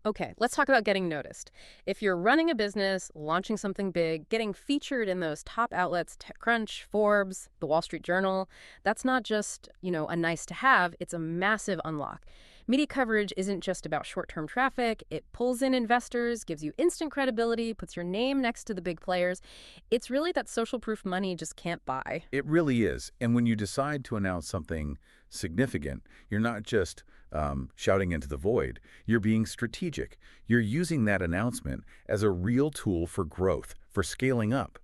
Okay, let's talk about getting noticed. If you're running a business, launching something big, getting featured in those top outlets, TechCrunch, Forbes, the Wall Street Journal, that's not just, a nice to have, it's a massive unlock. Media coverage isn't just about short-term traffic. It pulls in investors, gives you instant credibility, puts your name next to the big players. It's really that social proof money just can't buy. It really is. And when you decide to announce something significant, you're not just shouting into the void. You're being strategic. You're using that announcement as a real tool for growth, for scaling up.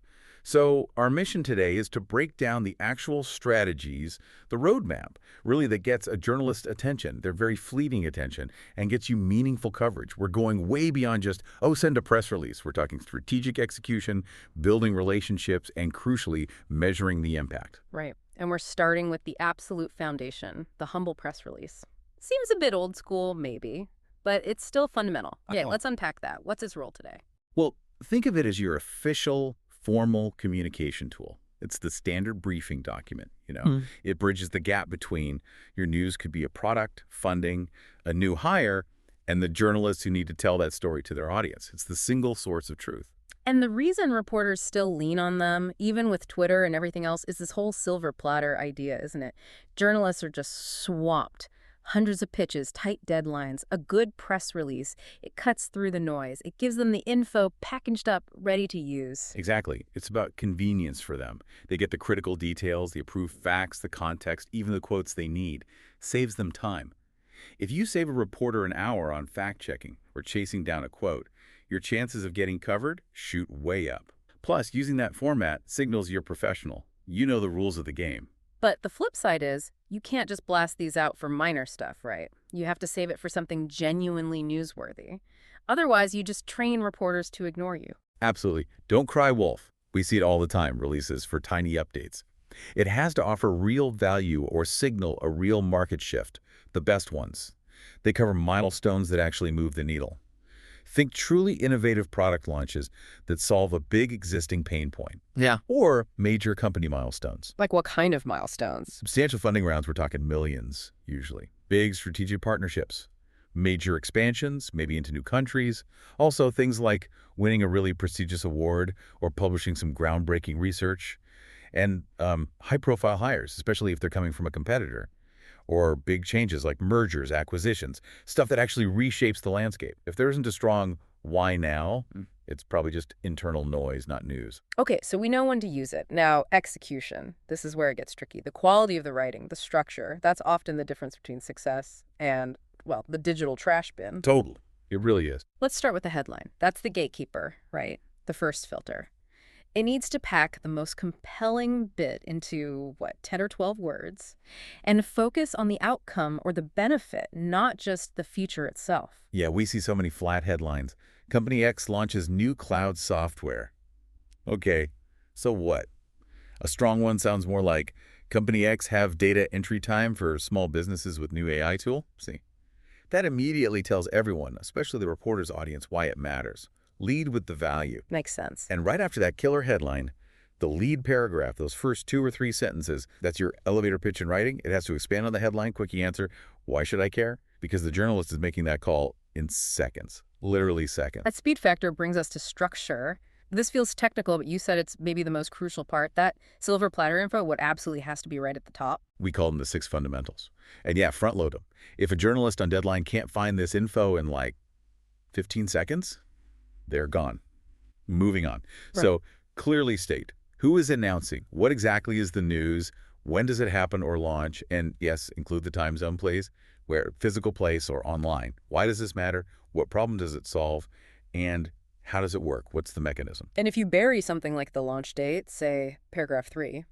So our mission today is to break down the actual strategies, the roadmap, really that gets a journalist's attention, their very fleeting attention, and gets you meaningful coverage. We're going way beyond just, send a press release. We're talking strategic execution, building relationships, and crucially, measuring the impact. Right. And we're starting with the absolute foundation, the humble press release. Seems a bit old school, maybe, but it's still fundamental. Okay, let's unpack that. What's its role today? Well, think of it as your official, formal communication tool. It's the standard briefing document, It bridges the gap between your news could be a product, funding, a new hire, and the journalists who need to tell that story to their audience. It's the single source of truth. And the reason reporters still lean on them, even with Twitter and everything else, is this whole silver platter idea, isn't it? Journalists are just swamped. Hundreds of pitches, tight deadlines, a good press release. It cuts through the noise. It gives them the info packaged up, ready to use. Exactly. It's about convenience for them. They get the critical details, the approved facts, the context, even the quotes they need. Saves them time. If you save a reporter an hour on fact-checking or chasing down a quote, your chances of getting covered shoot way up. Plus, using that format signals you're professional. You know the rules of the game. But the flip side is, you can't just blast these out for minor stuff, right? You have to save it for something genuinely newsworthy. Otherwise, you just train reporters to ignore you. Absolutely. Don't cry wolf. We see it all the time, releases for tiny updates. It has to offer real value or signal a real market shift, the best ones. They cover milestones that actually move the needle. Think truly innovative product launches that solve a big existing pain point. Yeah. Or major company milestones. Like what kind of milestones? Substantial funding rounds, we're talking millions, usually. Big strategic partnerships. Major expansions, maybe into new countries. Also things like winning a really prestigious award or publishing some groundbreaking research. And high-profile hires, especially if they're coming from a competitor. Or big changes like mergers, acquisitions, stuff that actually reshapes the landscape. If there isn't a strong why now, it's probably just internal noise, not news. Okay, so we know when to use it. Now, execution. This is where it gets tricky. The quality of the writing, the structure, that's often the difference between success and, the digital trash bin. Totally. It really is. Let's start with the headline. That's the gatekeeper, right? The first filter. It needs to pack the most compelling bit into, 10 or 12 words, and focus on the outcome or the benefit, not just the feature itself. Yeah, we see so many flat headlines. Company X launches new cloud software. Okay, so what? A strong one sounds more like, Company X have data entry time for small businesses with new AI tool? See, that immediately tells everyone, especially the reporter's audience, why it matters. Lead with the value. Makes sense. And right after that killer headline, the lead paragraph, those first 2 or 3 sentences, that's your elevator pitch in writing. It has to expand on the headline, quickie answer. Why should I care? Because the journalist is making that call in seconds, literally seconds. That speed factor brings us to structure. This feels technical, but you said it's maybe the most crucial part. That silver platter info, what absolutely has to be right at the top. We call them the 6 fundamentals. And yeah, front load them. If a journalist on deadline can't find this info in 15 seconds, they're gone. Moving on. Right. So clearly state, who is announcing? What exactly is the news? When does it happen or launch? And yes, include the time zone, please, where physical place or online. Why does this matter? What problem does it solve? And how does it work? What's the mechanism? And if you bury something like the launch date, say paragraph 3,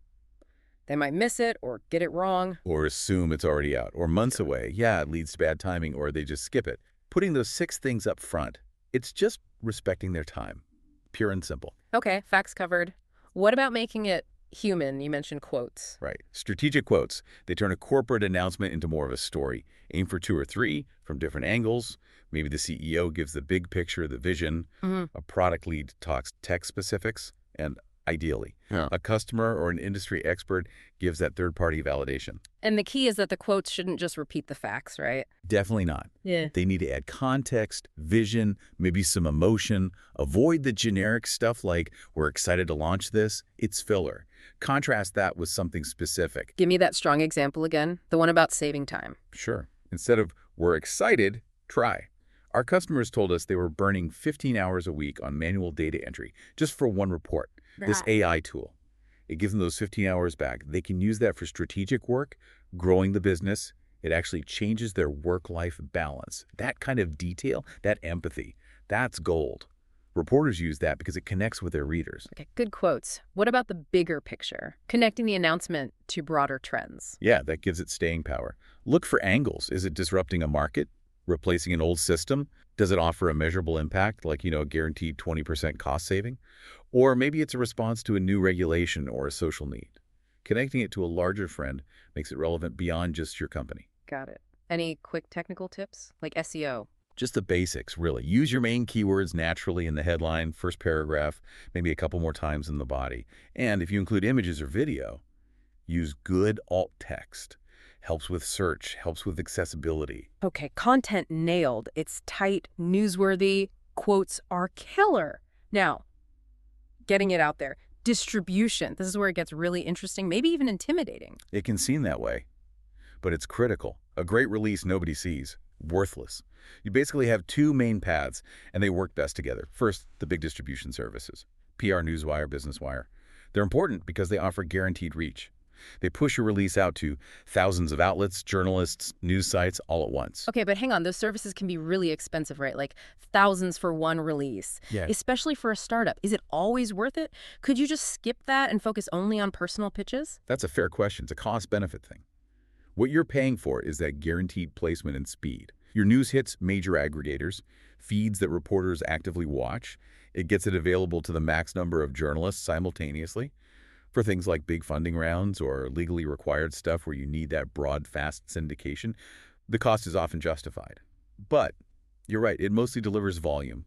they might miss it or get it wrong. Or assume it's already out or months away. Yeah, it leads to bad timing or they just skip it. Putting those 6 things up front, it's just respecting their time. Pure and simple. Okay, facts covered. What about making it human? You mentioned quotes. Right. Strategic quotes. They turn a corporate announcement into more of a story. Aim for 2 or 3 from different angles. Maybe the CEO gives the big picture, the vision. A product lead talks tech specifics. And ideally. Yeah. A customer or an industry expert gives that third-party validation. And the key is that the quotes shouldn't just repeat the facts, right? Definitely not. Yeah. They need to add context, vision, maybe some emotion. Avoid the generic stuff like, we're excited to launch this. It's filler. Contrast that with something specific. Give me that strong example again, the one about saving time. Sure. Instead of, we're excited, try. Our customers told us they were burning 15 hours a week on manual data entry just for one report. This AI tool, it gives them those 15 hours back. They can use that for strategic work, growing the business. It actually changes their work-life balance. That kind of detail, that empathy, that's gold. Reporters use that because it connects with their readers. Okay, good quotes. What about the bigger picture? Connecting the announcement to broader trends. Yeah, that gives it staying power. Look for angles. Is it disrupting a market? Replacing an old system? Does it offer a measurable impact, like, a guaranteed 20% cost saving? Or maybe it's a response to a new regulation or a social need. Connecting it to a larger trend makes it relevant beyond just your company. Got it. Any quick technical tips, like SEO? Just the basics, really. Use your main keywords naturally in the headline, first paragraph, maybe a couple more times in the body. And if you include images or video, use good alt text. Helps with search, helps with accessibility. Okay, content nailed. It's tight, newsworthy. Quotes are killer. Now, getting it out there. Distribution. This is where it gets really interesting, maybe even intimidating. It can seem that way, but it's critical. A great release nobody sees. Worthless. You basically have two main paths, and they work best together. First, the big distribution services. PR, Newswire, Business Wire. They're important because they offer guaranteed reach. They push your release out to thousands of outlets, journalists, news sites all at once. Okay, but hang on. Those services can be really expensive, right? Like thousands for one release. Yeah. Especially for a startup. Is it always worth it? Could you just skip that and focus only on personal pitches? That's a fair question. It's a cost-benefit thing. What you're paying for is that guaranteed placement and speed. Your news hits major aggregators, feeds that reporters actively watch. It gets it available to the max number of journalists simultaneously. For things like big funding rounds or legally required stuff where you need that broad, fast syndication, the cost is often justified. But you're right, it mostly delivers volume,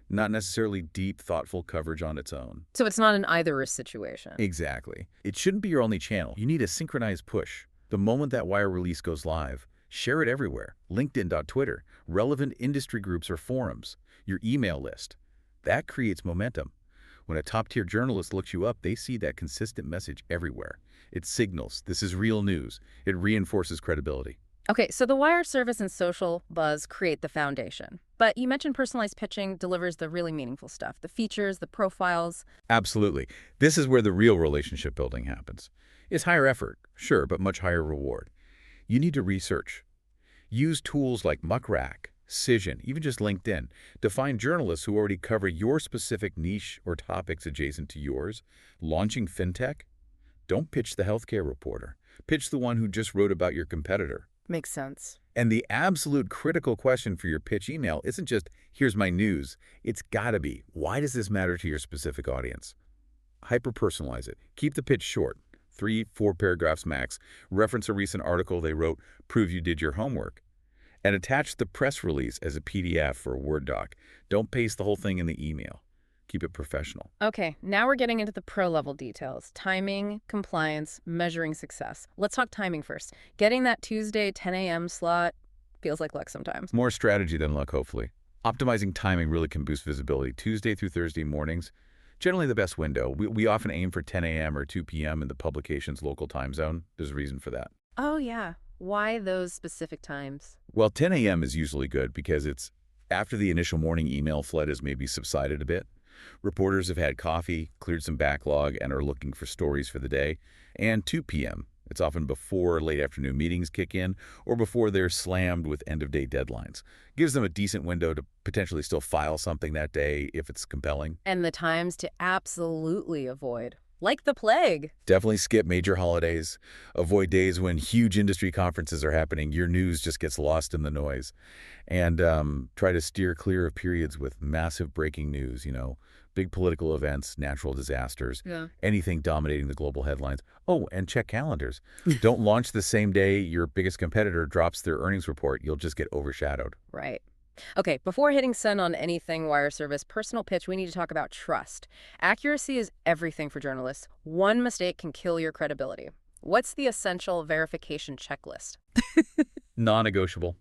not necessarily deep, thoughtful coverage on its own. So it's not an either-or situation. Exactly. It shouldn't be your only channel. You need a synchronized push. The moment that wire release goes live, share it everywhere. LinkedIn.Twitter, relevant industry groups or forums, your email list. That creates momentum. When a top-tier journalist looks you up, they see that consistent message everywhere. It signals this is real news. It reinforces credibility. Okay, so the wire service and social buzz create the foundation. But you mentioned personalized pitching delivers the really meaningful stuff, the features, the profiles. Absolutely. This is where the real relationship building happens. It's higher effort, sure, but much higher reward. You need to research. Use tools like Muckrack, Cision, even just LinkedIn, to find journalists who already cover your specific niche or topics adjacent to yours. Launching fintech? Don't pitch the healthcare reporter. Pitch the one who just wrote about your competitor. Makes sense. And the absolute critical question for your pitch email isn't just, here's my news. It's gotta be, why does this matter to your specific audience? Hyper-personalize it. Keep the pitch short, 3-4 paragraphs max. Reference a recent article they wrote, prove you did your homework. And attach the press release as a PDF or a Word doc. Don't paste the whole thing in the email. Keep it professional. Okay, now we're getting into the pro-level details. Timing, compliance, measuring success. Let's talk timing first. Getting that Tuesday 10 a.m. slot feels like luck sometimes. More strategy than luck, hopefully. Optimizing timing really can boost visibility. Tuesday through Thursday mornings, generally the best window. We often aim for 10 a.m. or 2 p.m. in the publication's local time zone. There's a reason for that. Oh, yeah. Why those specific times? Well, 10 a.m. is usually good because it's after the initial morning email flood has maybe subsided a bit. Reporters have had coffee, cleared some backlog, and are looking for stories for the day. And 2 p.m. It's often before late afternoon meetings kick in or before they're slammed with end-of-day deadlines. Gives them a decent window to potentially still file something that day if it's compelling. And the times to absolutely avoid. Like the plague. Definitely skip major holidays. Avoid days when huge industry conferences are happening. Your news just gets lost in the noise. And try to steer clear of periods with massive breaking news, big political events, natural disasters, anything dominating the global headlines. Oh, and check calendars. Don't launch the same day your biggest competitor drops their earnings report. You'll just get overshadowed. Right. Okay, before hitting send on anything, wire service, personal pitch, we need to talk about trust. Accuracy is everything for journalists. One mistake can kill your credibility. What's the essential verification checklist? Non-negotiable.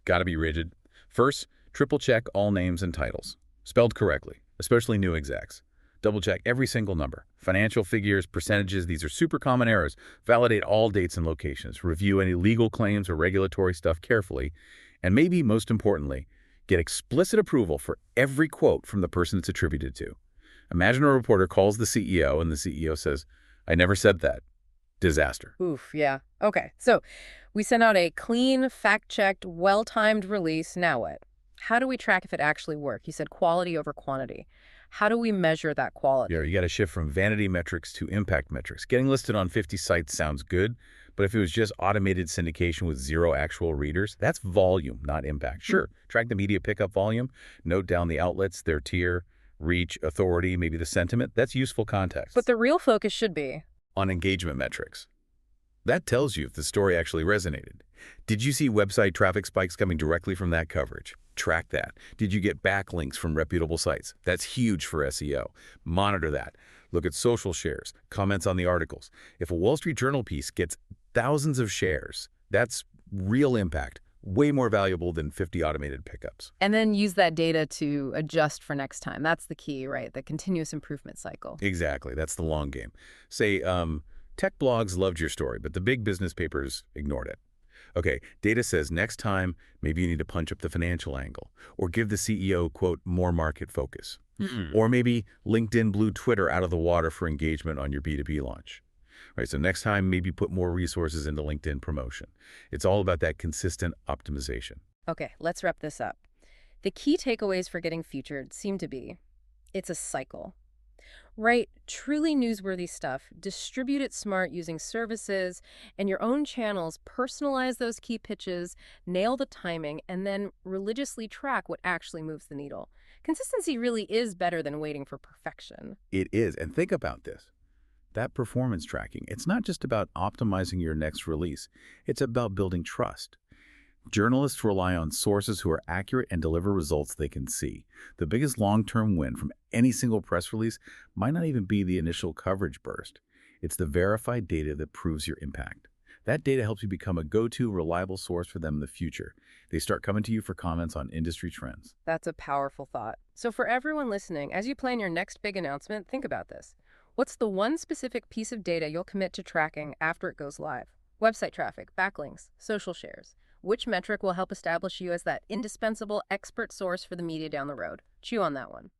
Got to be rigid. First, triple check all names and titles. Spelled correctly, especially new execs. Double check every single number. Financial figures, percentages, these are super common errors. Validate all dates and locations. Review any legal claims or regulatory stuff carefully. And maybe most importantly, get explicit approval for every quote from the person it's attributed to. Imagine a reporter calls the CEO and the CEO says, "I never said that." Disaster. Oof, yeah. Okay, so we sent out a clean, fact-checked, well-timed release. Now what? How do we track if it actually worked? You said quality over quantity. How do we measure that quality? Yeah, you got to shift from vanity metrics to impact metrics. Getting listed on 50 sites sounds good, but if it was just automated syndication with zero actual readers, that's volume, not impact. Sure, track the media pickup volume, note down the outlets, their tier, reach, authority, maybe the sentiment. That's useful context. But the real focus should be on engagement metrics. That tells you if the story actually resonated. Did you see website traffic spikes coming directly from that coverage? Track that. Did you get backlinks from reputable sites? That's huge for SEO. Monitor that. Look at social shares, comments on the articles. If a Wall Street Journal piece gets thousands of shares, that's real impact, way more valuable than 50 automated pickups. and then use that data to adjust for next time. That's the key, right? The continuous improvement cycle. Exactly. That's the long game. Say, tech blogs loved your story, but the big business papers ignored it. Okay, data says next time, maybe you need to punch up the financial angle or give the CEO, quote, more market focus. Or maybe LinkedIn blew Twitter out of the water for engagement on your B2B launch. Right, so next time, maybe put more resources into LinkedIn promotion. It's all about that consistent optimization. Okay, let's wrap this up. The key takeaways for getting featured seem to be, it's a cycle. Write truly newsworthy stuff, distribute it smart using services and your own channels, personalize those key pitches, nail the timing, and then religiously track what actually moves the needle. Consistency really is better than waiting for perfection. It is, and think about this. That performance tracking, it's not just about optimizing your next release. It's about building trust. Journalists rely on sources who are accurate and deliver results they can see. The biggest long-term win from any single press release might not even be the initial coverage burst. It's the verified data that proves your impact. That data helps you become a go-to, reliable source for them in the future. They start coming to you for comments on industry trends. That's a powerful thought. So for everyone listening, as you plan your next big announcement, think about this. What's the one specific piece of data you'll commit to tracking after it goes live? Website traffic, backlinks, social shares. Which metric will help establish you as that indispensable expert source for the media down the road? Chew on that one.